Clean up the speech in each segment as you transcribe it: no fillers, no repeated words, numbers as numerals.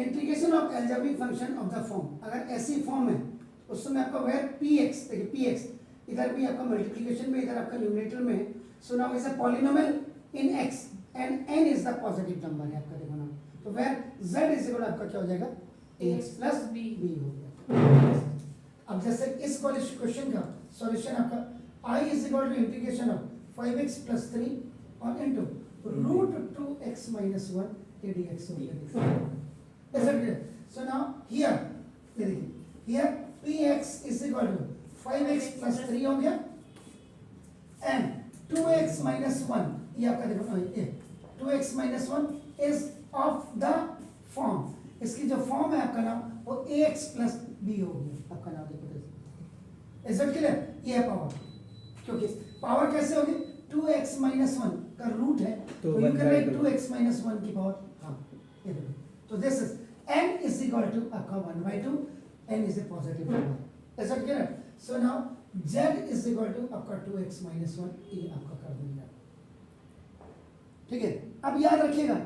Integration of algebraic function of the form, अगर ऐसी form है उस समय आपका वेयर पी एक्स, देखिए पी एक्स इधर भी आपका मल्टीप्लिकेशन में, इधर आपका न्यूमरेटर में है, so now is a polynomial in X and N is the positive number है आपका, देखो ना, तो वेयर जेड इज इक्वल आपका क्या हो जाएगा एक्स प्लस बी हो गया। अब जैसे इस वाले क्वेश्चन का सॉल्यूशन आपका I is equal to integration of 5x plus 3 और into root 2x minus 1 dx हो गया। Is it clear? So now here, here px is equal to 5x plus 3 हो गया and 2x minus 1, ये आपका देखो ये 2x minus 1 is of the form, इसकी जो फॉर्म है आपका नाम वो ax plus b हो गया आपका नाम, देखो is it clear? ये है पावर, क्योंकि पावर कैसे होगी 2x minus 1 का रूट है तो you can write 2x minus 1 की पावर, हाँ ये देखो, तो this is n is equal to आपका 1/2, n is a positive number, is it clear? So now z is equal to आपका 2x minus 1, ये आपका कर देंगे, ठीक है। अब याद रखिएगा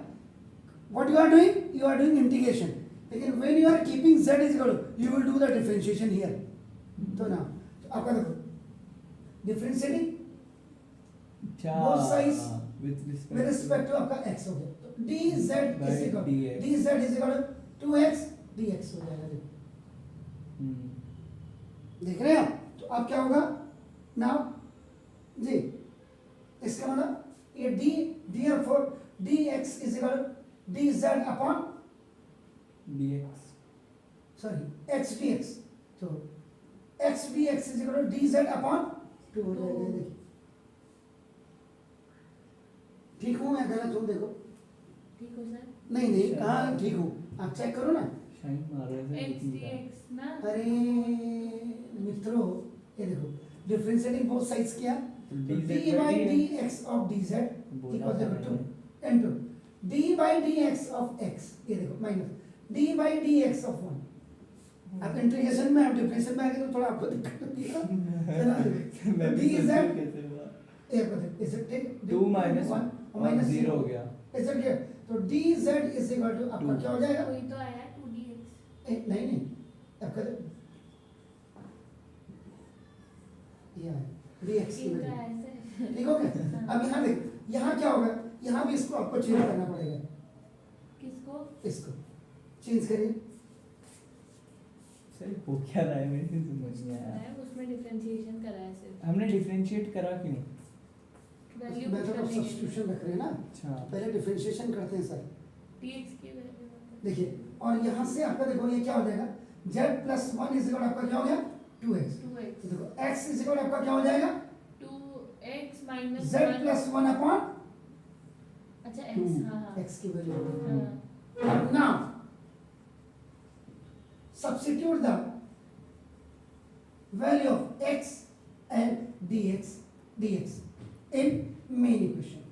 what you are doing, you are doing integration, लेकिन when you are keeping z is equal to, you will do the differentiation here, तो ना तो आपका देखो differentiating both sides with respect to आपका x हो गया, तो dz is equal to 2x dx हो जाएगा, देख रहे हैं आप, तो अब क्या होगा नाउ जी, इसका मतलब ये d therefore dx is equal to dz upon dx, sorry x dx, तो x dx is equal to dz upon 2 हो जाएगा, देखिए ठीक हूँ मैं गलत हूँ, देखो ठीक हो सर? नहीं नहीं कहाँ ठीक हूँ, आप चेक करो ना, शाइन मार रहे थे x dx ना, अरे मित्रों ये देखो डिफरेंशिएटिंग बोथ साइड्स किया, d by dx of dz equal to 2 into d by dx of x, ये देखो minus d by dx of 1, आप इंटीग्रेशन में आप डिफरेंशियल में आ गए तो थोड़ा आपको दिक्कत होती है, dz ये देखो इसे टेक 2 minus 1 माइनस 0 हो गया, ऐसा क्या, तो dz इज इक्वल टू आपका क्या हो जाएगा, वही तो आया 2dx, नहीं नहीं आपका ये dx की ये तो वजह आया सर, ठीक हो गया। अब यहाँ देख, यहाँ क्या होगा, यहाँ भी इसको आपको चेंज करना पड़ेगा, किसको? इसको चेंज करिए, सर वो क्या रहा है मेरे से समझ नहीं आया, है उसमें डिफरेंशिएशन करा है सिर्फ, हमने डिफरेंशिएट करा क्यों, वैल्यू मेथड ऑफ सब्स्टिट्यूशन रख रहे हैं ना, अच्छा पहले डिफरेंशिएशन करते हैं सर, dx की वैल्यू, देखिए और यहाँ से आपका देखो ये क्या हो जाएगा z प्लस 1 इज इक्वल आपका क्या हो गया 2x, 2x, तो देखो x इज इक्वल आपका क्या हो जाएगा 2x minus z 1, plus 1 upon अच्छा x, हाँ हाँ x की वैल्यू, हाँ, अब now substitute the value of x and dx in main equation,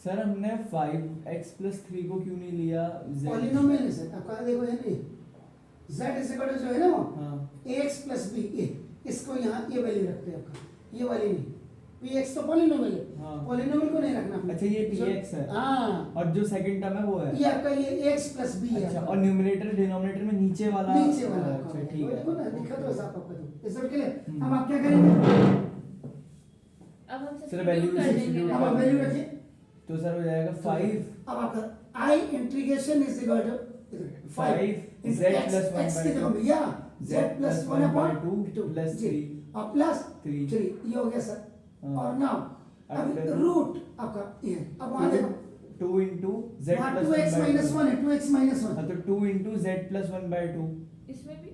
sir हमने 5x plus 3 को क्यों नहीं लिया z, पॉलिनोमियल है सर आपका, देखो है नहीं z इज इक्वल टू जो है ना वो हाँ ax प्लस b, इसको यहाँ ये वैल्यू रखते हैं आपका, ये वाली नहीं, px तो पॉलिनोमियल है, हाँ। पॉलिनोमियल को नहीं रखना आपने। अच्छा ये px है, हाँ और जो सेकंड टर्म है वो है, ये आपका ये x प्लस b है, अच्छा, और न्यूमरेटर डिनोमिनेटर में नीचे वाला, नीचे वाला अच्छा ठीक है, देखो ना दिखा तो साफ आपको, इसके लिए अब आप क्या करेंगे, अब हम सर सब्स्टिट्यूट कर देंगे, वैल्यू अब आप वैल्यू रखिए, तो सर हो जाएगा 5 अब आपका I integration is equal to 5 z plus 1 x by की जगह 2 भैया z plus 1 by 2 2 plus 3 और प्लस 3 3 ये हो गया सर, हाँ। और नाउ अब अब रूट आपका ये, अब वहां देखो 2 into z वहां plus 2x 1 by 2, माइनस 1 है, 2x माइनस 1 हाँ तो 2 into z plus 1 by 2 इसमें भी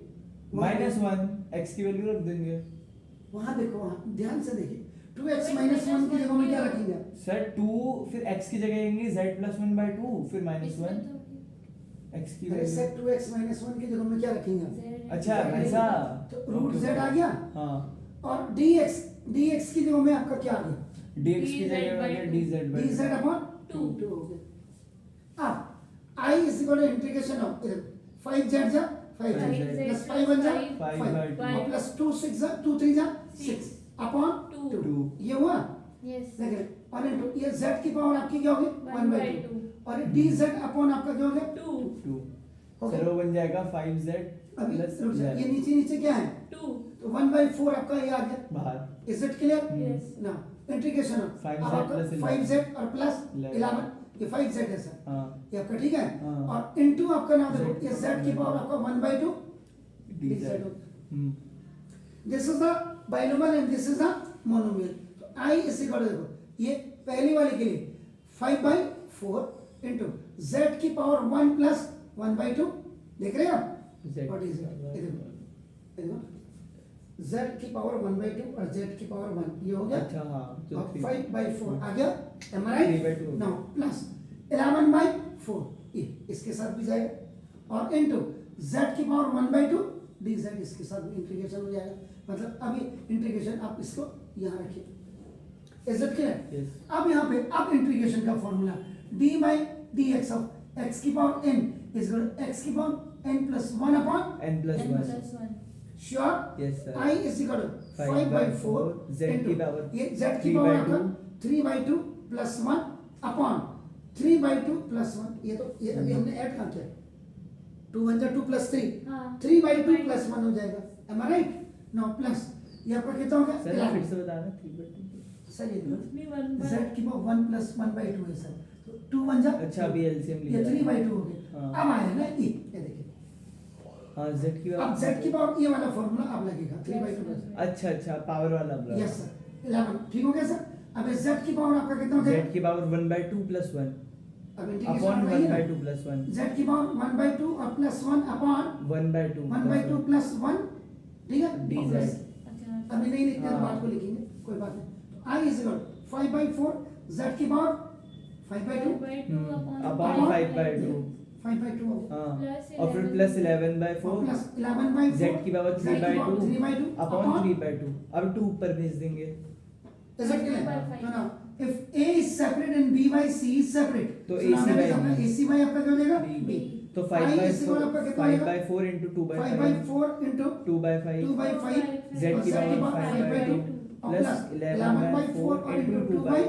minus 1 x की वैल्यू रख देंगे, वहां देखो, वहां ध्यान से देखिए 2x माइनस 1 की जगह में क्या रखेंगे आप, सर 2 फिर x की जगह आएंगे z plus 1 by 2 फिर minus इसमें 1 तो x की अरे वैल्यू, सर 2x माइनस 1 की जगह में क्या रखेंगे आप, z, अच्छा ऐसा, तो रूट z आ गया, हाँ और dx की जगह में आपका क्या आ गया, dx की जगह आ गया dz by dz 2, अपॉन 2 हो गया। अब I is equal to integration of 5 z जा 5 5 z z प्लस 5 1 जा 5 5 by 2 और प्लस 2 6 जा 2 3 जा 6 अपॉन 2, 2 ये हुआ, यस, देखिए और इनटू ये z की पावर आपकी क्या होगी 1 by 2 और dz अपॉन आपका क्या हो गया 2, 2 ओके सर वो बन जाएगा 5z अभी प्लस रुक जा, ये नीचे नीचे क्या है 2 तो 1/4 आपका ये आ गया बाहर इज इट क्लियर Yes. ना इंटीग्रेशन 5z plus 11. 5z और प्लस 11. 11 ये 5z है सर हाँ ये आपका ठीक है हाँ। और इनटू आपका नाम देखो Z ये z की पावर आपका 1/2 dz hmm this is the binomial and this is the monomial तो i इज इक्वल टू देखो ये पहली वाले के लिए 5/4 इनटू z की पावर 1 प्लस 1/2 देख रहे हैं आप Z व्हाट इज इट ये देखो z की पावर 1/2 और z की पावर 1 ये हो गया अच्छा हाँ जो अब 3 5/4 आ गया am I right 3/2 now plus 11/4 ये इसके साथ भी जाएगा और इनटू z की पावर 1/2 dz इसके साथ भी इंटीग्रेशन हो जाएगा मतलब अभी इंटीग्रेशन आप इसको यहाँ रखिए इज इट क्लियर Yes. अब यहाँ पे अब इंटीग्रेशन का formula d by dx of x की power n is equal to x की power n plus 1 upon n plus n 1 plus 1 sure Yes, sir. I is equal to 5/4 Z into की power ये z की 3 power by आपका 2 3/2 plus 1 upon 3/2 plus 1 ये तो ये अभी हमने ऐड कहाँ किया 2 1 2 plus 3 हाँ 3/2 plus 1 हो जाएगा am I right now plus ये आपका कितना हो गया सर 11 फिर से बताना 3/2 सर ये देखो भी 1 z की पावर 1 plus 1/2 है सर तो 2 1 जा अच्छा अभी एलसीएम ये लिया 3/2 हो गया हाँ। अब आया ना ये देखिए हाँ z की अब z की पावर ये वाला फॉर्मूला अब लगेगा 3/2 plus अच्छा अच्छा पावर वाला ब्लॉक यस सर 11 ठीक हो गया सर अब इस z की पावर आपका कितना हो z जाएगा की पावर 1/2 plus 1 अब अपॉन इंटीग्रेशन 1/2 plus 1 z की पावर 1/2 और प्लस 1 अपॉन 1/2 1/2 प्लस 1 ठीक है dz Plus- अच्छा अभी नहीं लिखते तो हाँ। बात को लिखेंगे कोई बात नहीं तो i इज इक्वल 5/4 z की पावर 5/2 अपॉन 5/2 5/2 हो गया हाँ Plus और फिर 11 प्लस और 11/4 प्लस 11/4 z की पावर 3/2 3/2 अपॉन 3/2 अब 2 ऊपर भेज देंगे Is it clear? 5/5. No, no. If A is separate and B by C is separate, तो so AC now that by is अपना B. AC by आपका क्या हो जाएगा? B. B. तो I is equal आपका कितना होगा? 5/4 into 2/5 5/4 into 2/5 2/5 z और की पावर 5/2 और प्लस plus 11/4 और into into 2/3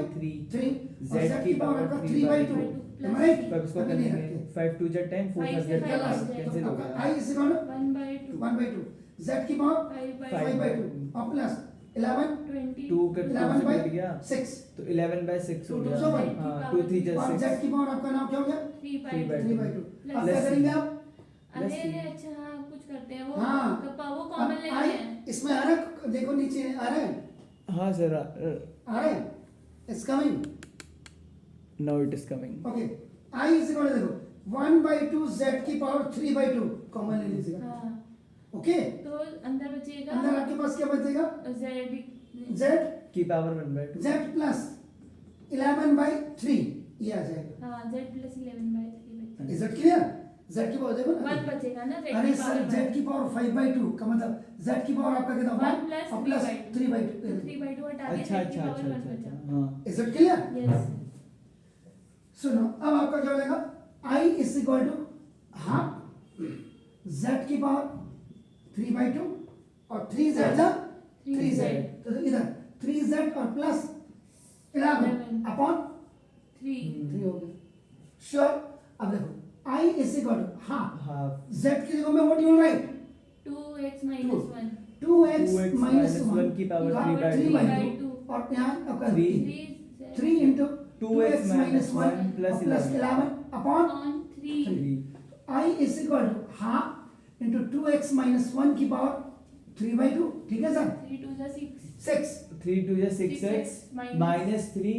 3 z और की Z पावर आपका 3/2 Am I right? तो अब इसको अभी कर नहीं लेंगे रखते। 5 2 z 10 4 5 z से 5 कैंसिल हो आपका गया I is equal to 1/2 1/2 Z की पावर 5/2 और plus 11 20 2 कर 11 by कट गया 6 तो 11/6 हो 2 गया so one. हाँ 2 3 और just Z 6 की पावर आपका नाम क्या हो गया 3/2 3/2 अब Plus क्या C. करेंगे आप अरे Plus अरे अच्छा हाँ कुछ करते हैं वो हाँ। वो अब कॉमन लेते I हैं इसमें आ रहा है देखो नीचे आ रहा है हाँ सर आ रहा है it's coming now it is coming okay I is equal देखो 1/2 Z की पावर 3/2 कॉमन ले लीजिएगा हाँ ओके तो अंदर बचेगा अंदर आपके पास क्या बचेगा z Z की पावर 1/2 Z प्लस 11/3 ये आ जाएगा हाँ z plus 11/3 is it clear Z की पावर देखो ना 1 बचेगा ना z अरे की सर power Z की पावर 5/2 का मतलब Z की पावर आपका कितना 1 1 plus और प्लस 3/2 3/2 हटा के अच्छा z की अच्छा power अच्छा 1 अच्छा बचा हाँ इज इट क्लियर यस सुनो अब आपका क्या हो जाएगा I is equal to half Z की पावर 3/2 और 3Z जा 3Z तो इधर 3Z और प्लस 11 अपॉन 3 हो गया श्योर अब देखो I is equal to half half Z की जगह में what you write 2x minus 1 2x minus 1 की पावर power 3/2 और यहाँ आपका 3 3 into 2x minus 1 plus 11 upon on 3 3 I is equal to half into 2x minus 1 की पावर 3/2 ठीक है सर 3 to the 6 6 3 2 जा 6x 6x minus 3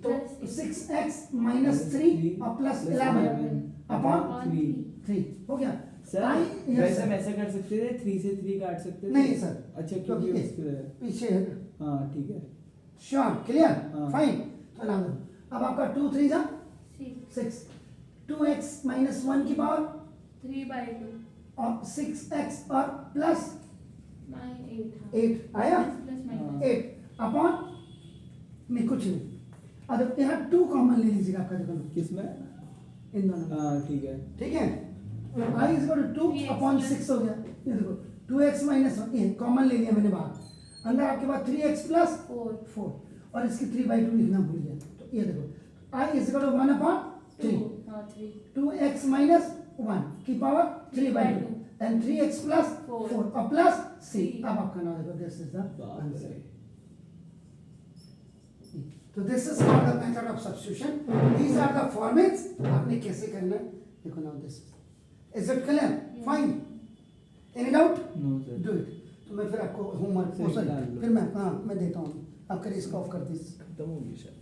तो Plus 6x minus 3 और plus 11 upon 3 3 हो गया सर I yes वैसे sir हम ऐसा कर सकते थे 3 से 3 काट सकते थे नहीं सर अच्छा क्योंकि क्योंकि ये उसके पीछे है ना हाँ ठीक है श्योर क्लियर हाँ। फाइन तो नाम दो अब आपका 2 3 जा 6 6 2x minus 1 की पावर 3/2 और 6x और प्लस 8 8 आया plus minus 8 अपॉन में कुछ नहीं अब यहाँ 2 कॉमन ले लीजिएगा आपका देखो किसमें इन दोनों हाँ ठीक है ठीक है I is equal to 2 upon 6 हो गया ये देखो 2x minus 1 ये कॉमन ले लिया मैंने बाहर अंदर आपके पास 3x प्लस 4 और इसकी 3/2 लिखना भूल गया तो ये देखो I is equal to 1 upon 3 हाँ 3 2x minus 1 की power 3 by 2 then 3x plus Four. 4 और प्लस c C. अब आपका नाम देखो दिस इज द बाप आंसर रे। तो this is called the method of substitution these are the formats आपने कैसे करना है देखो now this is it clear fine any doubt no sir. Do it तो मैं फिर आपको होमवर्क सही, सॉरी डाल लो। फिर मैं हाँ मैं देता हूँ आप करिए इसको ऑफ कर दीजिए खत्म हो गई शायद।